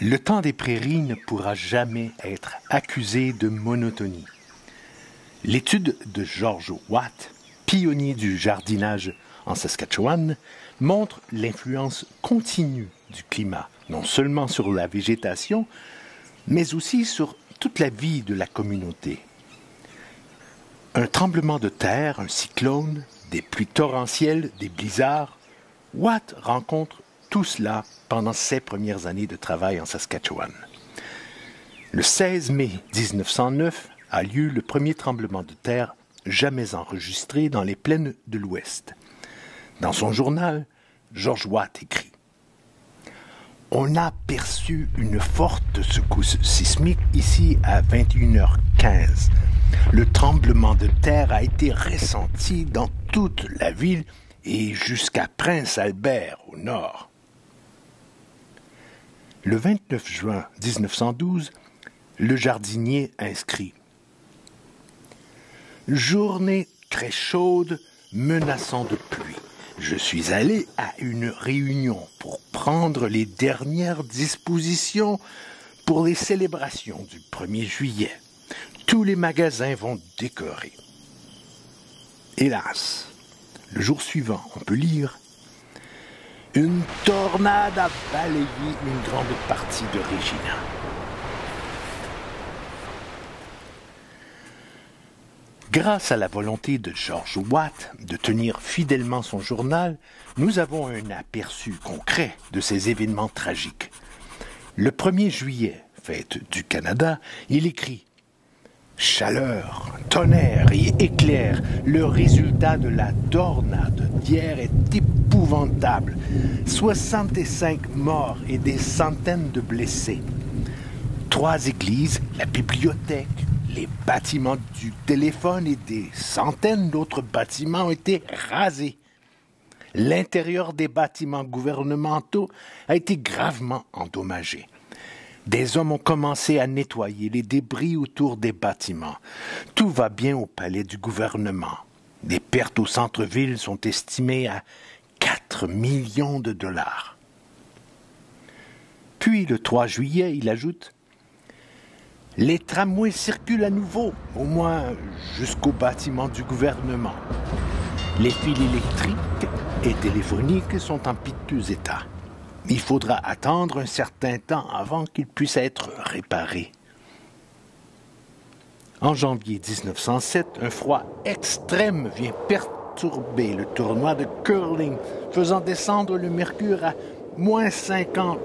Le temps des prairies ne pourra jamais être accusé de monotonie. L'étude de George Watt, pionnier du jardinage en Saskatchewan, montre l'influence continue du climat, non seulement sur la végétation, mais aussi sur toute la vie de la communauté. Un tremblement de terre, un cyclone, des pluies torrentielles, des blizzards, Watt rencontre tout cela pendant ses premières années de travail en Saskatchewan. Le 16 mai 1909 a lieu le premier tremblement de terre jamais enregistré dans les plaines de l'Ouest. Dans son journal, George Watt écrit « On a perçu une forte secousse sismique ici à 21h15. Le tremblement de terre a été ressenti dans toute la ville et jusqu'à Prince-Albert au nord. » Le 29 juin 1912, le jardinier inscrit « Journée très chaude, menaçant de pluie. Je suis allé à une réunion pour prendre les dernières dispositions pour les célébrations du 1er juillet. Tous les magasins vont décorer. » Hélas, le jour suivant, on peut lire « Une tornade a balayé une grande partie de Regina. » Grâce à la volonté de George Watt de tenir fidèlement son journal, nous avons un aperçu concret de ces événements tragiques. Le 1er juillet, fête du Canada, il écrit « Chaleur, tonnerre et éclairs, le résultat de la tornade d'hier est épouvantable. 65 morts et des centaines de blessés. 3 églises, la bibliothèque, les bâtiments du téléphone et des centaines d'autres bâtiments ont été rasés. L'intérieur des bâtiments gouvernementaux a été gravement endommagé. Des hommes ont commencé à nettoyer les débris autour des bâtiments. Tout va bien au palais du gouvernement. Les pertes au centre-ville sont estimées à 4 millions de dollars. Puis, le 3 juillet, il ajoute « Les tramways circulent à nouveau, au moins jusqu'au bâtiment du gouvernement. Les fils électriques et téléphoniques sont en piteux état. Il faudra attendre un certain temps avant qu'ils puissent être réparés. » En janvier 1907, un froid extrême vient perturber le tournoi de curling, faisant descendre le mercure à moins 50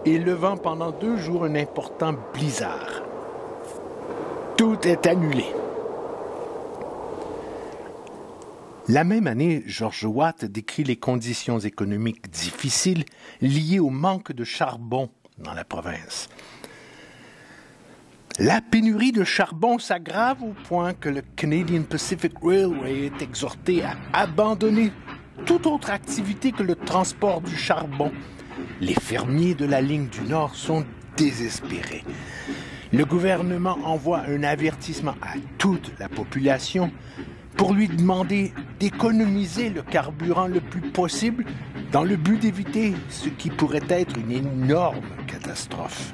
et levant pendant 2 jours un important blizzard. Tout est annulé. La même année, George Watt décrit les conditions économiques difficiles liées au manque de charbon dans la province. La pénurie de charbon s'aggrave au point que le Canadian Pacific Railway est exhorté à abandonner toute autre activité que le transport du charbon. Les fermiers de la ligne du Nord sont désespérés. Le gouvernement envoie un avertissement à toute la population pour lui demander d'économiser le carburant le plus possible dans le but d'éviter ce qui pourrait être une énorme catastrophe.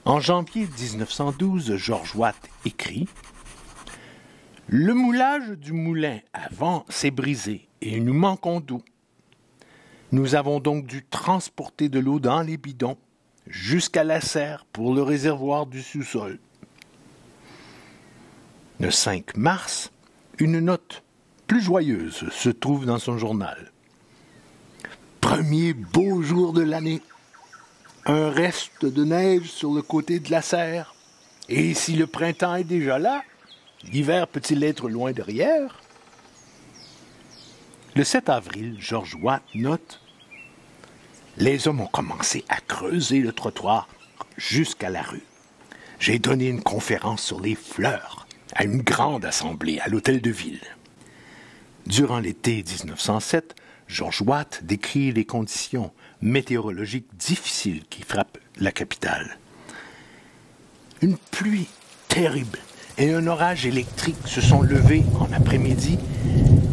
En janvier 1912, George Watt écrit « Le moulage du moulin à vent s'est brisé et nous manquons d'eau. Nous avons donc dû transporter de l'eau dans les bidons jusqu'à la serre pour le réservoir du sous-sol. » Le 5 mars, une note plus joyeuse se trouve dans son journal. « Premier beau jour de l'année. Un reste de neige sur le côté de la serre. Et si le printemps est déjà là, l'hiver peut-il être loin derrière? » Le 7 avril, George Watt note « Les hommes ont commencé à creuser le trottoir jusqu'à la rue. J'ai donné une conférence sur les fleurs à une grande assemblée à l'hôtel de ville. » Durant l'été 1907, George Watt décrit les conditions météorologiques difficiles qui frappent la capitale. Une pluie terrible et un orage électrique se sont levés en après-midi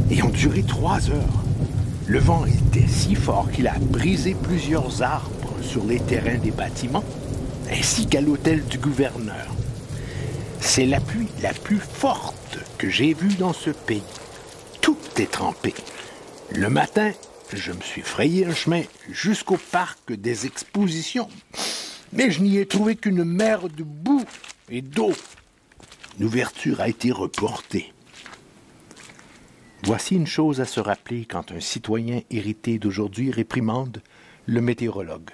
et ont duré 3 heures. Le vent était si fort qu'il a brisé plusieurs arbres sur les terrains des bâtiments, ainsi qu'à l'hôtel du gouverneur. C'est la pluie la plus forte que j'ai vue dans ce pays. Tout est trempé. Le matin, je me suis frayé un chemin jusqu'au parc des expositions, mais je n'y ai trouvé qu'une mer de boue et d'eau. L'ouverture a été reportée. Voici une chose à se rappeler quand un citoyen irrité d'aujourd'hui réprimande le météorologue.